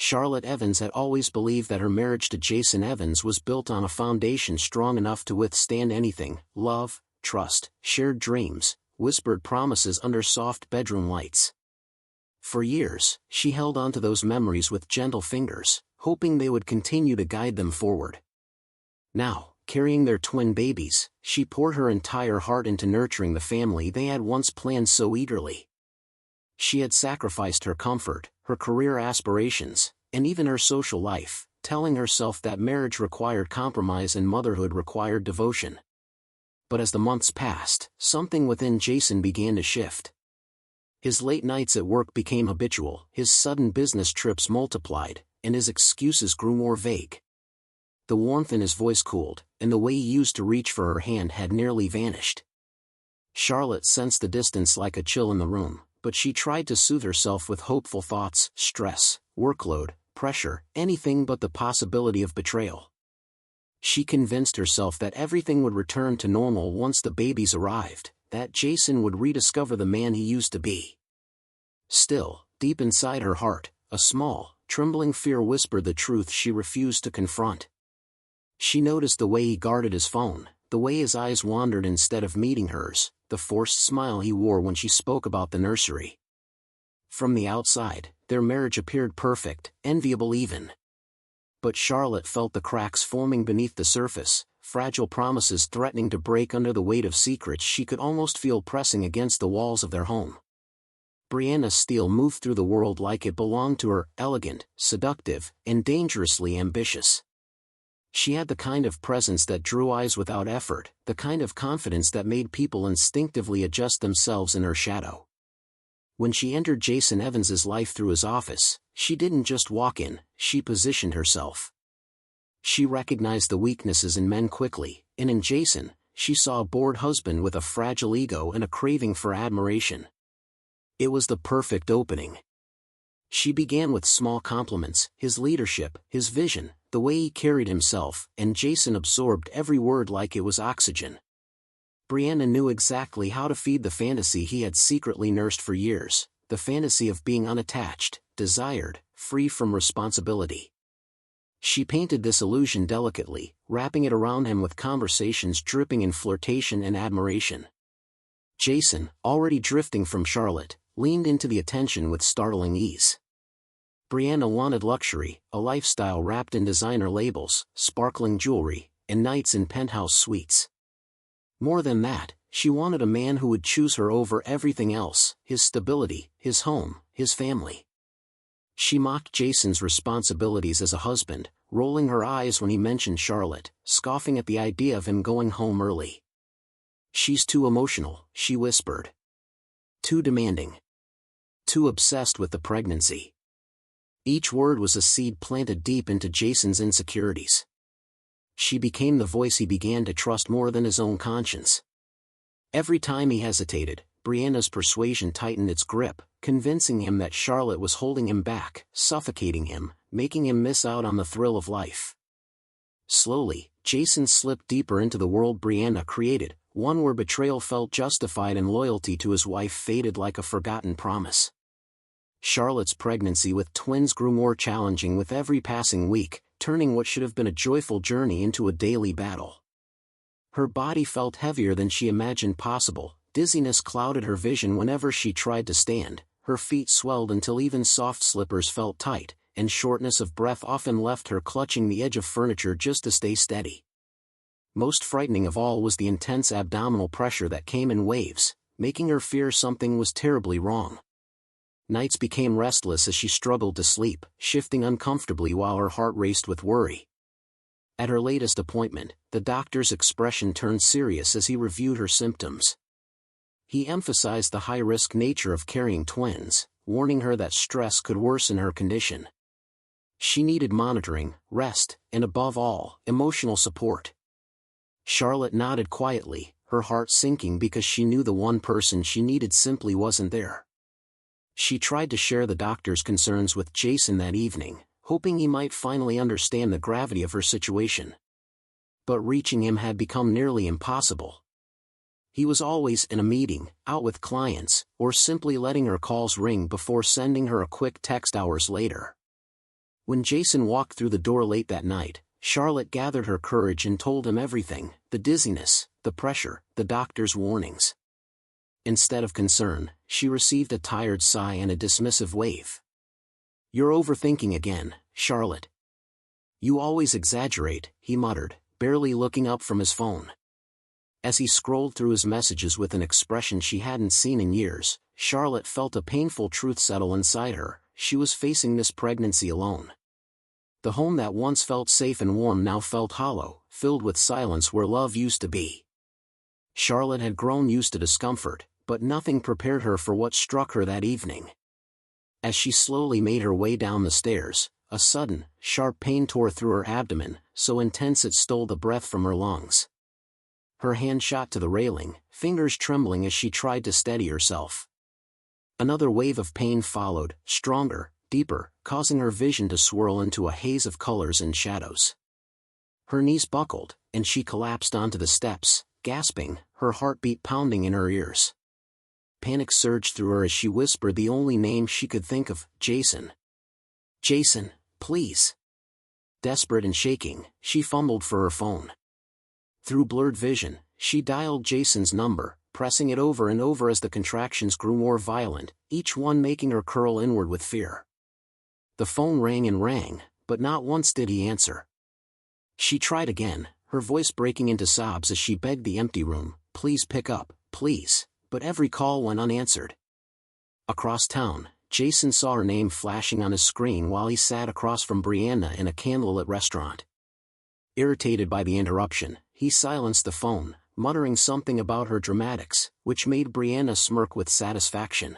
Charlotte Evans had always believed that her marriage to Jason Evans was built on a foundation strong enough to withstand anything: love, trust, shared dreams, whispered promises under soft bedroom lights. For years, she held on to those memories with gentle fingers, hoping they would continue to guide them forward. Now, carrying their twin babies, she poured her entire heart into nurturing the family they had once planned so eagerly. She had sacrificed her comfort, her career aspirations, and even her social life, telling herself that marriage required compromise and motherhood required devotion. But as the months passed, something within Jason began to shift. His late nights at work became habitual, his sudden business trips multiplied, and his excuses grew more vague. The warmth in his voice cooled, and the way he used to reach for her hand had nearly vanished. Charlotte sensed the distance like a chill in the room, but she tried to soothe herself with hopeful thoughts: stress, workload, pressure, anything but the possibility of betrayal. She convinced herself that everything would return to normal once the babies arrived, that Jason would rediscover the man he used to be. Still, deep inside her heart, a small, trembling fear whispered the truth she refused to confront. She noticed the way he guarded his phone, the way his eyes wandered instead of meeting hers, the forced smile he wore when she spoke about the nursery. From the outside, their marriage appeared perfect, enviable even. But Charlotte felt the cracks forming beneath the surface, fragile promises threatening to break under the weight of secrets she could almost feel pressing against the walls of their home. Brianna Steele moved through the world like it belonged to her, elegant, seductive, and dangerously ambitious. She had the kind of presence that drew eyes without effort, the kind of confidence that made people instinctively adjust themselves in her shadow. When she entered Jason Evans's life through his office, she didn't just walk in, she positioned herself. She recognized the weaknesses in men quickly, and in Jason, she saw a bored husband with a fragile ego and a craving for admiration. It was the perfect opening. She began with small compliments: his leadership, his vision, the way he carried himself, and Jason absorbed every word like it was oxygen. Brianna knew exactly how to feed the fantasy he had secretly nursed for years, the fantasy of being unattached, desired, free from responsibility. She painted this illusion delicately, wrapping it around him with conversations dripping in flirtation and admiration. Jason, already drifting from Charlotte, leaned into the attention with startling ease. Brianna wanted luxury, a lifestyle wrapped in designer labels, sparkling jewelry, and nights in penthouse suites. More than that, she wanted a man who would choose her over everything else: his stability, his home, his family. She mocked Jason's responsibilities as a husband, rolling her eyes when he mentioned Charlotte, scoffing at the idea of him going home early. "She's too emotional," she whispered. "Too demanding. Too obsessed with the pregnancy." Each word was a seed planted deep into Jason's insecurities. She became the voice he began to trust more than his own conscience. Every time he hesitated, Brianna's persuasion tightened its grip, convincing him that Charlotte was holding him back, suffocating him, making him miss out on the thrill of life. Slowly, Jason slipped deeper into the world Brianna created, one where betrayal felt justified and loyalty to his wife faded like a forgotten promise. Charlotte's pregnancy with twins grew more challenging with every passing week, turning what should have been a joyful journey into a daily battle. Her body felt heavier than she imagined possible, dizziness clouded her vision whenever she tried to stand, her feet swelled until even soft slippers felt tight, and shortness of breath often left her clutching the edge of furniture just to stay steady. Most frightening of all was the intense abdominal pressure that came in waves, making her fear something was terribly wrong. Nights became restless as she struggled to sleep, shifting uncomfortably while her heart raced with worry. At her latest appointment, the doctor's expression turned serious as he reviewed her symptoms. He emphasized the high-risk nature of carrying twins, warning her that stress could worsen her condition. She needed monitoring, rest, and above all, emotional support. Charlotte nodded quietly, her heart sinking because she knew the one person she needed simply wasn't there. She tried to share the doctor's concerns with Jason that evening, hoping he might finally understand the gravity of her situation. But reaching him had become nearly impossible. He was always in a meeting, out with clients, or simply letting her calls ring before sending her a quick text hours later. When Jason walked through the door late that night, Charlotte gathered her courage and told him everything: the dizziness, the pressure, the doctor's warnings. Instead of concern, she received a tired sigh and a dismissive wave. "You're overthinking again, Charlotte. You always exaggerate," he muttered, barely looking up from his phone. As he scrolled through his messages with an expression she hadn't seen in years, Charlotte felt a painful truth settle inside her: she was facing this pregnancy alone. The home that once felt safe and warm now felt hollow, filled with silence where love used to be. Charlotte had grown used to discomfort, but nothing prepared her for what struck her that evening. As she slowly made her way down the stairs, a sudden, sharp pain tore through her abdomen, so intense it stole the breath from her lungs. Her hand shot to the railing, fingers trembling as she tried to steady herself. Another wave of pain followed, stronger, deeper, causing her vision to swirl into a haze of colors and shadows. Her knees buckled, and she collapsed onto the steps, gasping, her heartbeat pounding in her ears. Panic surged through her as she whispered the only name she could think of: Jason. "Jason, please." Desperate and shaking, she fumbled for her phone. Through blurred vision, she dialed Jason's number, pressing it over and over as the contractions grew more violent, each one making her curl inward with fear. The phone rang and rang, but not once did he answer. She tried again, her voice breaking into sobs as she begged the empty room, "Please pick up, please," but every call went unanswered. Across town, Jason saw her name flashing on his screen while he sat across from Brianna in a candlelit restaurant. Irritated by the interruption, he silenced the phone, muttering something about her dramatics, which made Brianna smirk with satisfaction.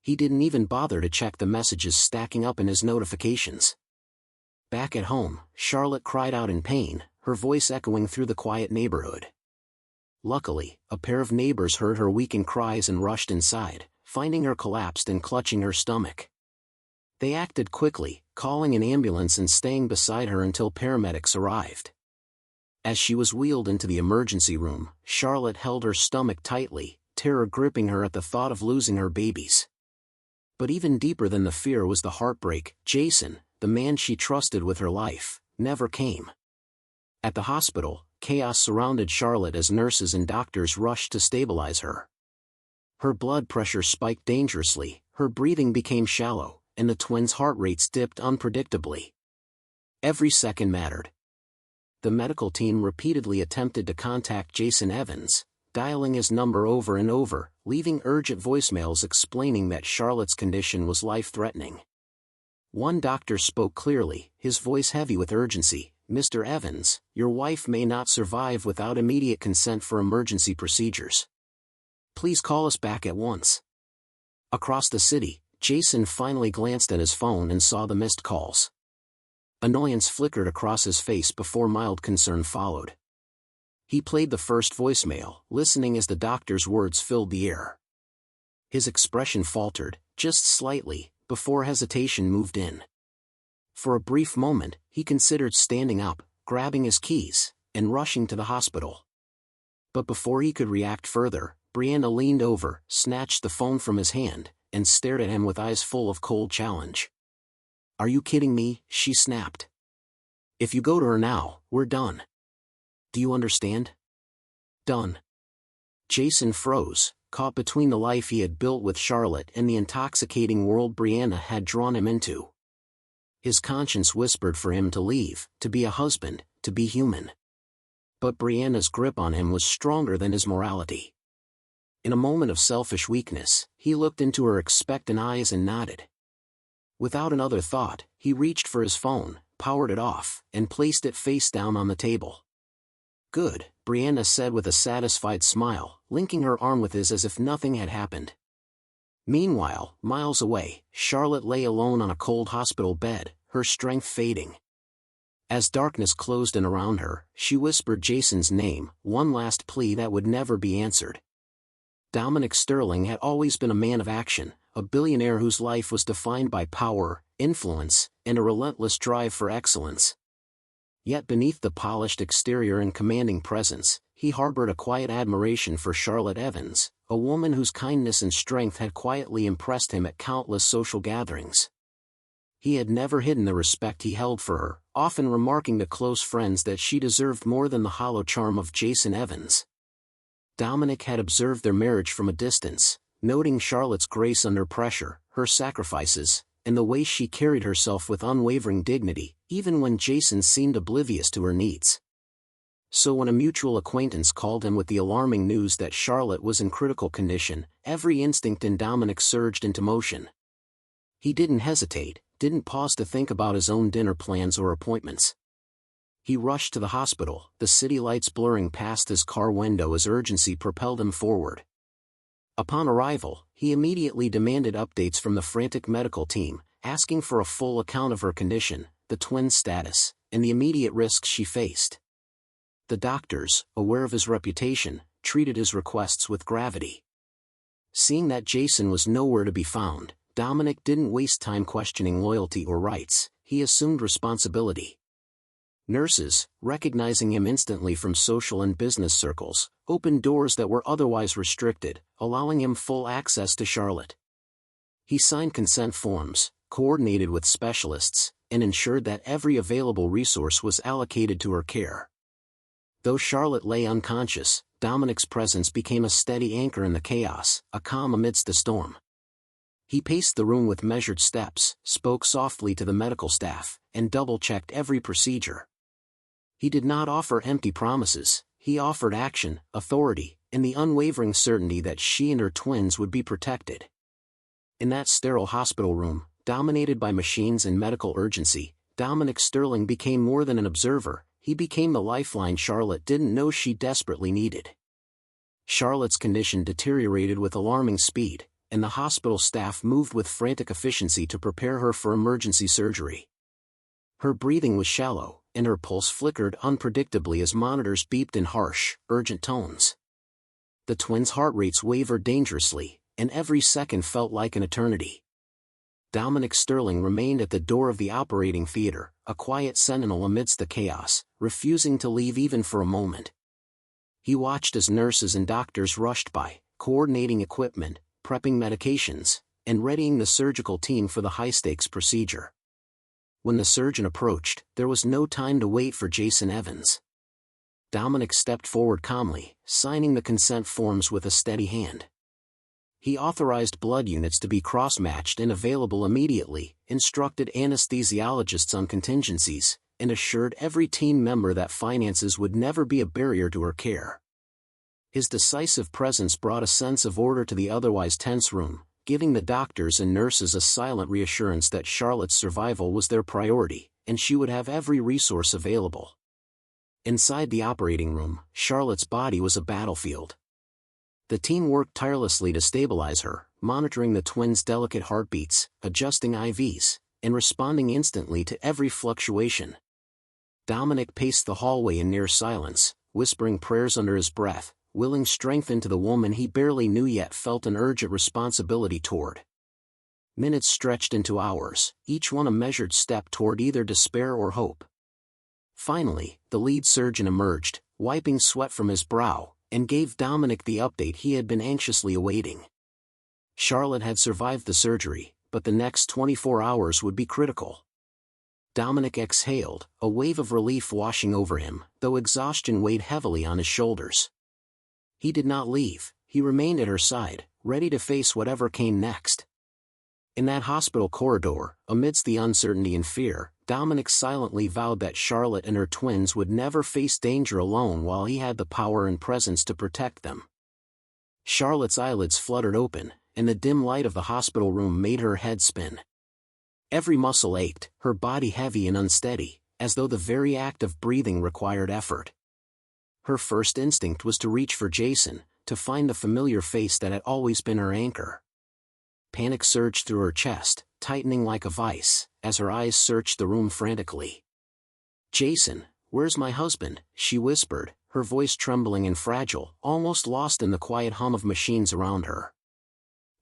He didn't even bother to check the messages stacking up in his notifications. Back at home, Charlotte cried out in pain, her voice echoing through the quiet neighborhood. Luckily, a pair of neighbors heard her weakened cries and rushed inside, finding her collapsed and clutching her stomach. They acted quickly, calling an ambulance and staying beside her until paramedics arrived. As she was wheeled into the emergency room, Charlotte held her stomach tightly, terror gripping her at the thought of losing her babies. But even deeper than the fear was the heartbreak. Jason, the man she trusted with her life, never came. At the hospital, chaos surrounded Charlotte as nurses and doctors rushed to stabilize her. Her blood pressure spiked dangerously, her breathing became shallow, and the twins' heart rates dipped unpredictably. Every second mattered. The medical team repeatedly attempted to contact Jason Evans, dialing his number over and over, leaving urgent voicemails explaining that Charlotte's condition was life-threatening. One doctor spoke clearly, his voice heavy with urgency: "Mr. Evans, your wife may not survive without immediate consent for emergency procedures. Please call us back at once." Across the city, Jason finally glanced at his phone and saw the missed calls. Annoyance flickered across his face before mild concern followed. He played the first voicemail, listening as the doctor's words filled the air. His expression faltered, just slightly, before hesitation moved in. For a brief moment, he considered standing up, grabbing his keys, and rushing to the hospital. But before he could react further, Brianna leaned over, snatched the phone from his hand, and stared at him with eyes full of cold challenge. "Are you kidding me?" she snapped. "If you go to her now, we're done. Do you understand? Done." Jason froze, caught between the life he had built with Charlotte and the intoxicating world Brianna had drawn him into. His conscience whispered for him to leave, to be a husband, to be human. But Brianna's grip on him was stronger than his morality. In a moment of selfish weakness, he looked into her expectant eyes and nodded. Without another thought, he reached for his phone, powered it off, and placed it face down on the table. "Good," Brianna said with a satisfied smile, linking her arm with his as if nothing had happened. Meanwhile, miles away, Charlotte lay alone on a cold hospital bed, her strength fading. As darkness closed in around her, she whispered Jason's name, one last plea that would never be answered. Dominic Sterling had always been a man of action, a billionaire whose life was defined by power, influence, and a relentless drive for excellence. Yet beneath the polished exterior and commanding presence, he harbored a quiet admiration for Charlotte Evans, a woman whose kindness and strength had quietly impressed him at countless social gatherings. He had never hidden the respect he held for her, often remarking to close friends that she deserved more than the hollow charm of Jason Evans. Dominic had observed their marriage from a distance, noting Charlotte's grace under pressure, her sacrifices, and the way she carried herself with unwavering dignity, even when Jason seemed oblivious to her needs. So when a mutual acquaintance called him with the alarming news that Charlotte was in critical condition, every instinct in Dominic surged into motion. He didn't hesitate, didn't pause to think about his own dinner plans or appointments. He rushed to the hospital, the city lights blurring past his car window as urgency propelled him forward. Upon arrival, he immediately demanded updates from the frantic medical team, asking for a full account of her condition, the twins' status, and the immediate risks she faced. The doctors, aware of his reputation, treated his requests with gravity. Seeing that Jason was nowhere to be found, Dominic didn't waste time questioning loyalty or rights. He assumed responsibility. Nurses, recognizing him instantly from social and business circles, opened doors that were otherwise restricted, allowing him full access to Charlotte. He signed consent forms, coordinated with specialists, and ensured that every available resource was allocated to her care. Though Charlotte lay unconscious, Dominic's presence became a steady anchor in the chaos, a calm amidst the storm. He paced the room with measured steps, spoke softly to the medical staff, and double-checked every procedure. He did not offer empty promises, he offered action, authority, and the unwavering certainty that she and her twins would be protected. In that sterile hospital room, dominated by machines and medical urgency, Dominic Sterling became more than an observer. He became the lifeline Charlotte didn't know she desperately needed. Charlotte's condition deteriorated with alarming speed, and the hospital staff moved with frantic efficiency to prepare her for emergency surgery. Her breathing was shallow, and her pulse flickered unpredictably as monitors beeped in harsh, urgent tones. The twins' heart rates wavered dangerously, and every second felt like an eternity. Dominic Sterling remained at the door of the operating theater, a quiet sentinel amidst the chaos, refusing to leave even for a moment. He watched as nurses and doctors rushed by, coordinating equipment, prepping medications, and readying the surgical team for the high-stakes procedure. When the surgeon approached, there was no time to wait for Jason Evans. Dominic stepped forward calmly, signing the consent forms with a steady hand. He authorized blood units to be cross-matched and available immediately, instructed anesthesiologists on contingencies, and assured every team member that finances would never be a barrier to her care. His decisive presence brought a sense of order to the otherwise tense room, giving the doctors and nurses a silent reassurance that Charlotte's survival was their priority, and she would have every resource available. Inside the operating room, Charlotte's body was a battlefield. The team worked tirelessly to stabilize her, monitoring the twins' delicate heartbeats, adjusting IVs, and responding instantly to every fluctuation. Dominic paced the hallway in near silence, whispering prayers under his breath, willing strength into the woman he barely knew yet felt an urgent responsibility toward. Minutes stretched into hours, each one a measured step toward either despair or hope. Finally, the lead surgeon emerged, wiping sweat from his brow, and gave Dominic the update he had been anxiously awaiting. Charlotte had survived the surgery, but the next 24 hours would be critical. Dominic exhaled, a wave of relief washing over him, though exhaustion weighed heavily on his shoulders. He did not leave, he remained at her side, ready to face whatever came next. In that hospital corridor, amidst the uncertainty and fear, Dominic silently vowed that Charlotte and her twins would never face danger alone while he had the power and presence to protect them. Charlotte's eyelids fluttered open, and the dim light of the hospital room made her head spin. Every muscle ached, her body heavy and unsteady, as though the very act of breathing required effort. Her first instinct was to reach for Jason, to find the familiar face that had always been her anchor. Panic surged through her chest, tightening like a vice, as her eyes searched the room frantically. "Jason, where's my husband?" she whispered, her voice trembling and fragile, almost lost in the quiet hum of machines around her.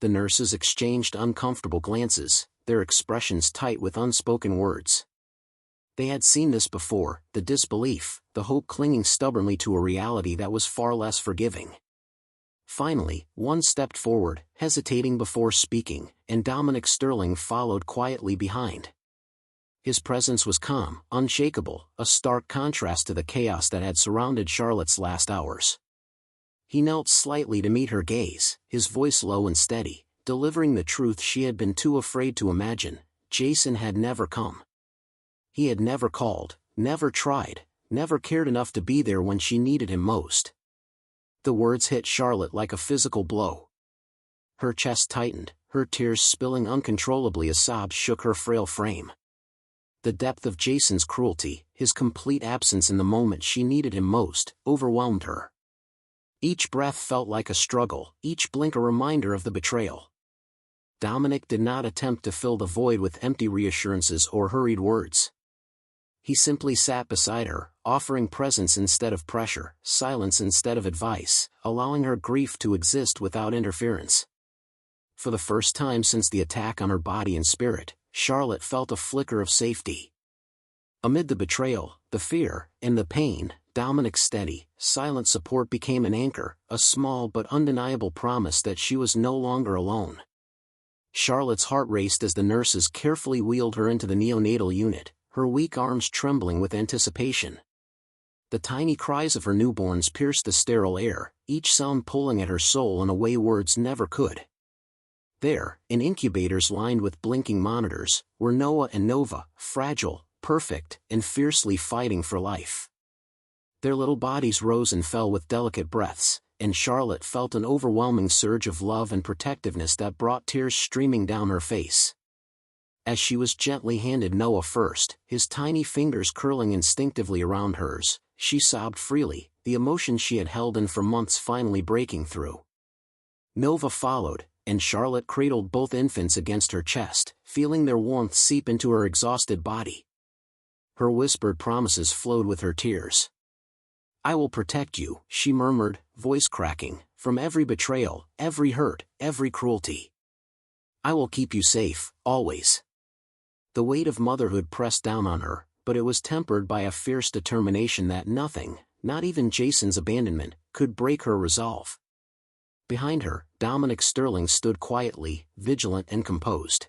The nurses exchanged uncomfortable glances, their expressions tight with unspoken words. They had seen this before, the disbelief, the hope clinging stubbornly to a reality that was far less forgiving. Finally, one stepped forward, hesitating before speaking, and Dominic Sterling followed quietly behind. His presence was calm, unshakable, a stark contrast to the chaos that had surrounded Charlotte's last hours. He knelt slightly to meet her gaze, his voice low and steady, delivering the truth she had been too afraid to imagine. Jason had never come. He had never called, never tried, never cared enough to be there when she needed him most. The words hit Charlotte like a physical blow. Her chest tightened, her tears spilling uncontrollably as sobs shook her frail frame. The depth of Jason's cruelty, his complete absence in the moment she needed him most, overwhelmed her. Each breath felt like a struggle, each blink a reminder of the betrayal. Dominic did not attempt to fill the void with empty reassurances or hurried words. He simply sat beside her, offering presence instead of pressure, silence instead of advice, allowing her grief to exist without interference. For the first time since the attack on her body and spirit, Charlotte felt a flicker of safety. Amid the betrayal, the fear, and the pain, Dominic's steady, silent support became an anchor, a small but undeniable promise that she was no longer alone. Charlotte's heart raced as the nurses carefully wheeled her into the neonatal unit, her weak arms trembling with anticipation. The tiny cries of her newborns pierced the sterile air, each sound pulling at her soul in a way words never could. There, in incubators lined with blinking monitors, were Noah and Nova, fragile, perfect, and fiercely fighting for life. Their little bodies rose and fell with delicate breaths, and Charlotte felt an overwhelming surge of love and protectiveness that brought tears streaming down her face. As she was gently handed Noah first, his tiny fingers curling instinctively around hers, she sobbed freely, the emotion she had held in for months finally breaking through. Nova followed, and Charlotte cradled both infants against her chest, feeling their warmth seep into her exhausted body. Her whispered promises flowed with her tears. "I will protect you," she murmured, voice cracking, "from every betrayal, every hurt, every cruelty. I will keep you safe, always." The weight of motherhood pressed down on her, but it was tempered by a fierce determination that nothing, not even Jason's abandonment, could break her resolve. Behind her, Dominic Sterling stood quietly, vigilant and composed.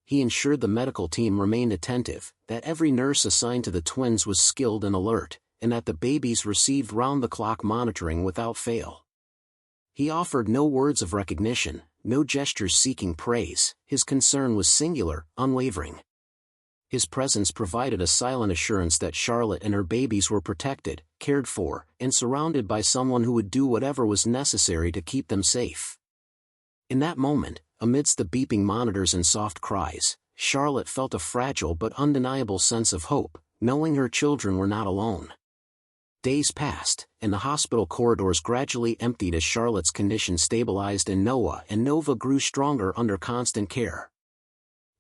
He ensured the medical team remained attentive, that every nurse assigned to the twins was skilled and alert, and that the babies received round-the-clock monitoring without fail. He offered no words of recognition, no gestures seeking praise, his concern was singular, unwavering. His presence provided a silent assurance that Charlotte and her babies were protected, cared for, and surrounded by someone who would do whatever was necessary to keep them safe. In that moment, amidst the beeping monitors and soft cries, Charlotte felt a fragile but undeniable sense of hope, knowing her children were not alone. Days passed, and the hospital corridors gradually emptied as Charlotte's condition stabilized and Noah and Nova grew stronger under constant care.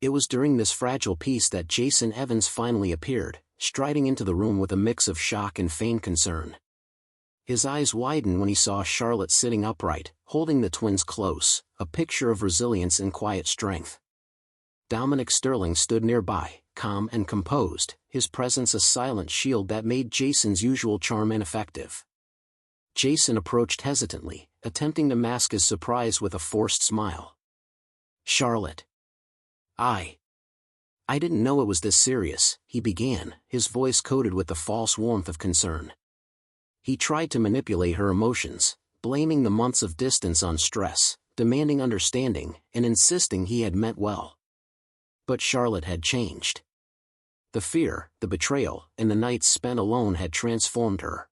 It was during this fragile peace that Jason Evans finally appeared, striding into the room with a mix of shock and feigned concern. His eyes widened when he saw Charlotte sitting upright, holding the twins close, a picture of resilience and quiet strength. Dominic Sterling stood nearby, calm and composed, his presence a silent shield that made Jason's usual charm ineffective. Jason approached hesitantly, attempting to mask his surprise with a forced smile. "Charlotte. I didn't know it was this serious," he began, his voice coated with the false warmth of concern. He tried to manipulate her emotions, blaming the months of distance on stress, demanding understanding, and insisting he had meant well. But Charlotte had changed. The fear, the betrayal, and the nights spent alone had transformed her.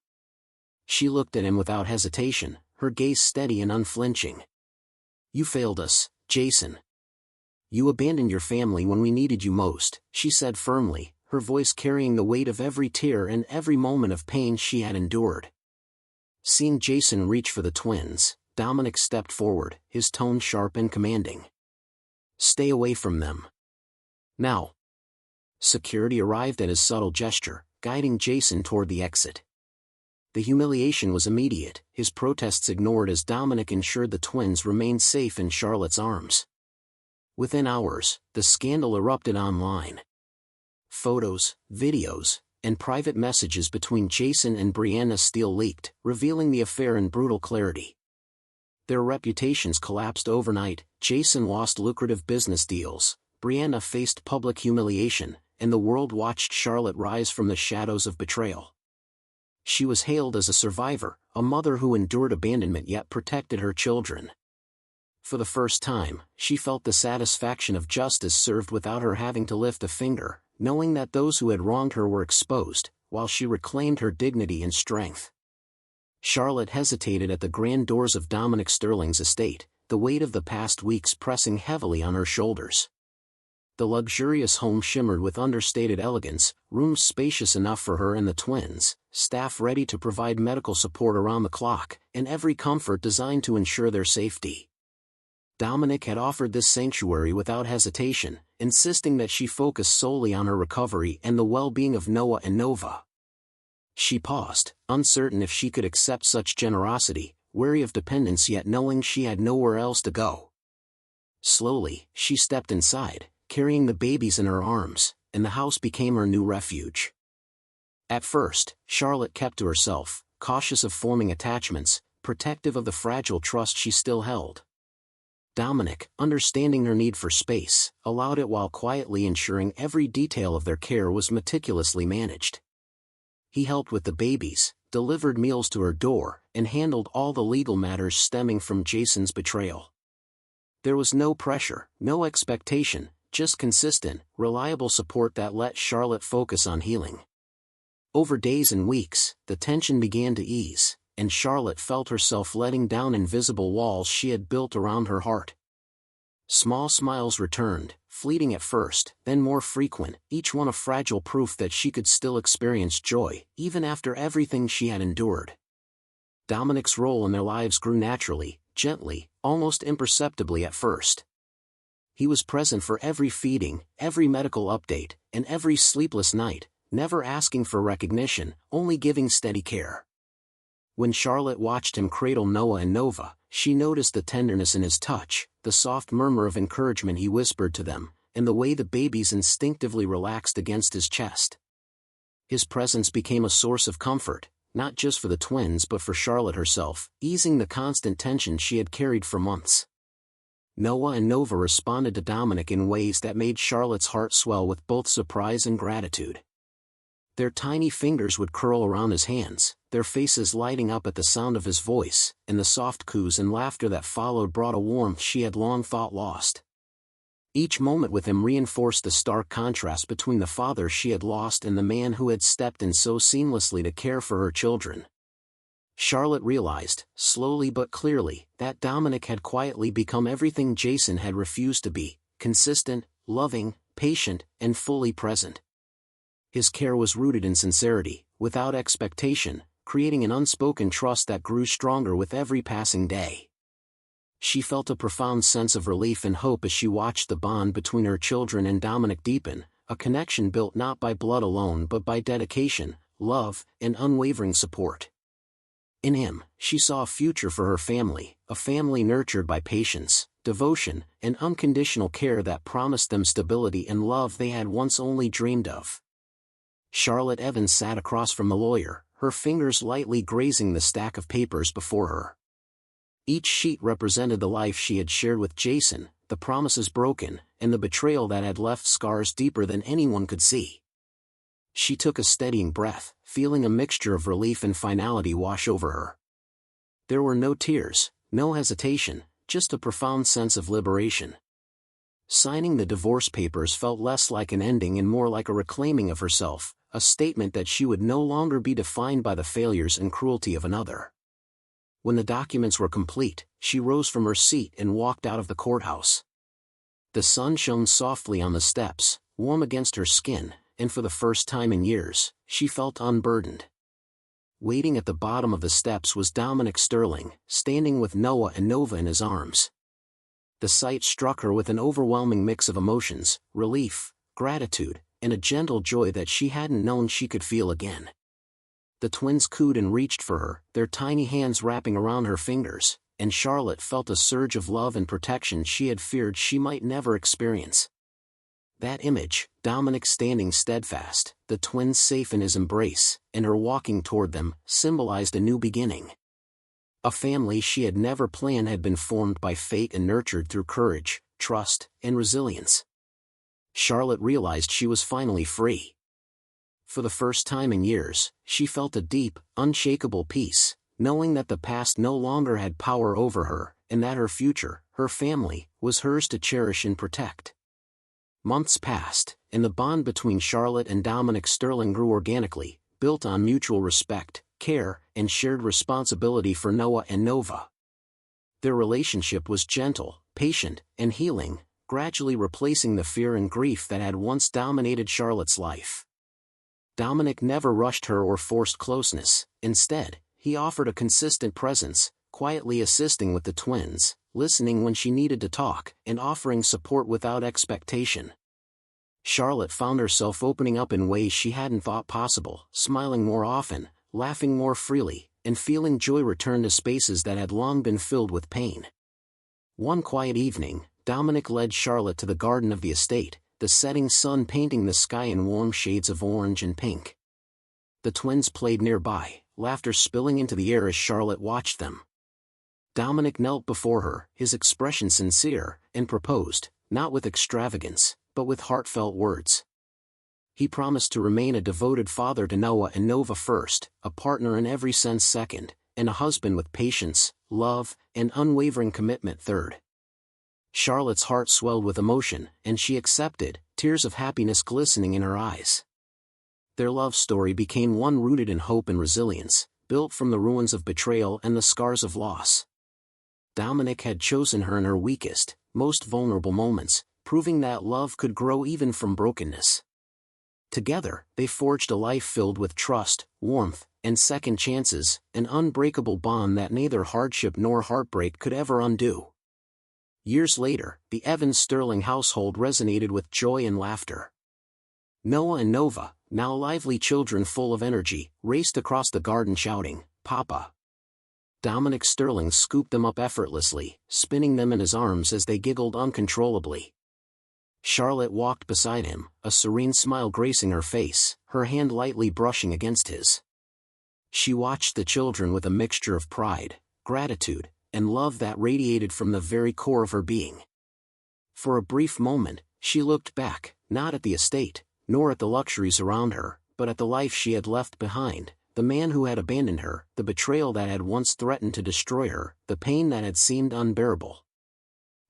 She looked at him without hesitation, her gaze steady and unflinching. "You failed us, Jason. You abandoned your family when we needed you most," she said firmly, her voice carrying the weight of every tear and every moment of pain she had endured. Seeing Jason reach for the twins, Dominic stepped forward, his tone sharp and commanding. "Stay away from them. Now." Security arrived at his subtle gesture, guiding Jason toward the exit. The humiliation was immediate, his protests ignored as Dominic ensured the twins remained safe in Charlotte's arms. Within hours, the scandal erupted online. Photos, videos, and private messages between Jason and Brianna Steele leaked, revealing the affair in brutal clarity. Their reputations collapsed overnight, Jason lost lucrative business deals, Brianna faced public humiliation, and the world watched Charlotte rise from the shadows of betrayal. She was hailed as a survivor, a mother who endured abandonment yet protected her children. For the first time, she felt the satisfaction of justice served without her having to lift a finger, knowing that those who had wronged her were exposed, while she reclaimed her dignity and strength. Charlotte hesitated at the grand doors of Dominic Sterling's estate, the weight of the past weeks pressing heavily on her shoulders. The luxurious home shimmered with understated elegance, rooms spacious enough for her and the twins, staff ready to provide medical support around the clock, and every comfort designed to ensure their safety. Dominic had offered this sanctuary without hesitation, insisting that she focus solely on her recovery and the well-being of Noah and Nova. She paused, uncertain if she could accept such generosity, wary of dependence yet knowing she had nowhere else to go. Slowly, she stepped inside, carrying the babies in her arms, and the house became her new refuge. At first, Charlotte kept to herself, cautious of forming attachments, protective of the fragile trust she still held. Dominic, understanding her need for space, allowed it while quietly ensuring every detail of their care was meticulously managed. He helped with the babies, delivered meals to her door, and handled all the legal matters stemming from Jason's betrayal. There was no pressure, no expectation, just consistent, reliable support that let Charlotte focus on healing. Over days and weeks, the tension began to ease, and Charlotte felt herself letting down invisible walls she had built around her heart. Small smiles returned, fleeting at first, then more frequent, each one a fragile proof that she could still experience joy, even after everything she had endured. Dominic's role in their lives grew naturally, gently, almost imperceptibly at first. He was present for every feeding, every medical update, and every sleepless night, never asking for recognition, only giving steady care. When Charlotte watched him cradle Noah and Nova, she noticed the tenderness in his touch, the soft murmur of encouragement he whispered to them, and the way the babies instinctively relaxed against his chest. His presence became a source of comfort, not just for the twins but for Charlotte herself, easing the constant tension she had carried for months. Noah and Nova responded to Dominic in ways that made Charlotte's heart swell with both surprise and gratitude. Their tiny fingers would curl around his hands, their faces lighting up at the sound of his voice, and the soft coos and laughter that followed brought a warmth she had long thought lost. Each moment with him reinforced the stark contrast between the father she had lost and the man who had stepped in so seamlessly to care for her children. Charlotte realized, slowly but clearly, that Dominic had quietly become everything Jason had refused to be: consistent, loving, patient, and fully present. His care was rooted in sincerity, without expectation, creating an unspoken trust that grew stronger with every passing day. She felt a profound sense of relief and hope as she watched the bond between her children and Dominic deepen, a connection built not by blood alone but by dedication, love, and unwavering support. In him, she saw a future for her family, a family nurtured by patience, devotion, and unconditional care that promised them stability and love they had once only dreamed of. Charlotte Evans sat across from the lawyer, her fingers lightly grazing the stack of papers before her. Each sheet represented the life she had shared with Jason, the promises broken, and the betrayal that had left scars deeper than anyone could see. She took a steadying breath, feeling a mixture of relief and finality wash over her. There were no tears, no hesitation, just a profound sense of liberation. Signing the divorce papers felt less like an ending and more like a reclaiming of herself, a statement that she would no longer be defined by the failures and cruelty of another. When the documents were complete, she rose from her seat and walked out of the courthouse. The sun shone softly on the steps, warm against her skin, and for the first time in years, she felt unburdened. Waiting at the bottom of the steps was Dominic Sterling, standing with Noah and Nova in his arms. The sight struck her with an overwhelming mix of emotions: relief, gratitude, and a gentle joy that she hadn't known she could feel again. The twins cooed and reached for her, their tiny hands wrapping around her fingers, and Charlotte felt a surge of love and protection she had feared she might never experience. That image, Dominic standing steadfast, the twins safe in his embrace, and her walking toward them, symbolized a new beginning. A family she had never planned had been formed by fate and nurtured through courage, trust, and resilience. Charlotte realized she was finally free. For the first time in years, she felt a deep, unshakable peace, knowing that the past no longer had power over her, and that her future, her family, was hers to cherish and protect. Months passed, and the bond between Charlotte and Dominic Sterling grew organically, built on mutual respect, care, and shared responsibility for Noah and Nova. Their relationship was gentle, patient, and healing, gradually replacing the fear and grief that had once dominated Charlotte's life. Dominic never rushed her or forced closeness. Instead, he offered a consistent presence, quietly assisting with the twins, listening when she needed to talk, and offering support without expectation. Charlotte found herself opening up in ways she hadn't thought possible, smiling more often, laughing more freely, and feeling joy return to spaces that had long been filled with pain. One quiet evening, Dominic led Charlotte to the garden of the estate, the setting sun painting the sky in warm shades of orange and pink. The twins played nearby, laughter spilling into the air as Charlotte watched them. Dominic knelt before her, his expression sincere, and proposed, not with extravagance, but with heartfelt words. He promised to remain a devoted father to Noah and Nova first, a partner in every sense second, and a husband with patience, love, and unwavering commitment third. Charlotte's heart swelled with emotion, and she accepted, tears of happiness glistening in her eyes. Their love story became one rooted in hope and resilience, built from the ruins of betrayal and the scars of loss. Dominic had chosen her in her weakest, most vulnerable moments, proving that love could grow even from brokenness. Together, they forged a life filled with trust, warmth, and second chances, an unbreakable bond that neither hardship nor heartbreak could ever undo. Years later, the Evans Sterling household resonated with joy and laughter. Noah and Nova, now lively children full of energy, raced across the garden shouting, "Papa!" Dominic Sterling scooped them up effortlessly, spinning them in his arms as they giggled uncontrollably. Charlotte walked beside him, a serene smile gracing her face, her hand lightly brushing against his. She watched the children with a mixture of pride, gratitude, and love that radiated from the very core of her being. For a brief moment, she looked back, not at the estate, nor at the luxuries around her, but at the life she had left behind, the man who had abandoned her, the betrayal that had once threatened to destroy her, the pain that had seemed unbearable.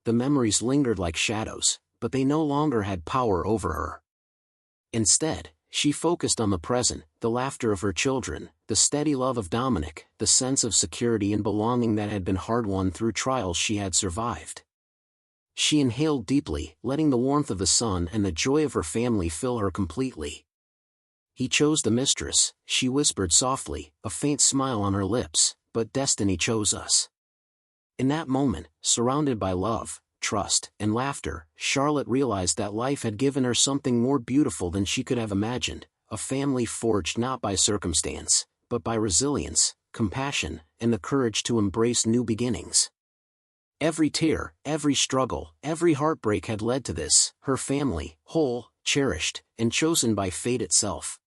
The memories lingered like shadows, but they no longer had power over her. Instead, she focused on the present, the laughter of her children, the steady love of Dominic, the sense of security and belonging that had been hard-won through trials she had survived. She inhaled deeply, letting the warmth of the sun and the joy of her family fill her completely. "He chose the Mistress," she whispered softly, a faint smile on her lips, "but destiny chose us." In that moment, surrounded by love, trust, and laughter, Charlotte realized that life had given her something more beautiful than she could have imagined, a family forged not by circumstance, but by resilience, compassion, and the courage to embrace new beginnings. Every tear, every struggle, every heartbreak had led to this, her family, whole, cherished, and chosen by fate itself.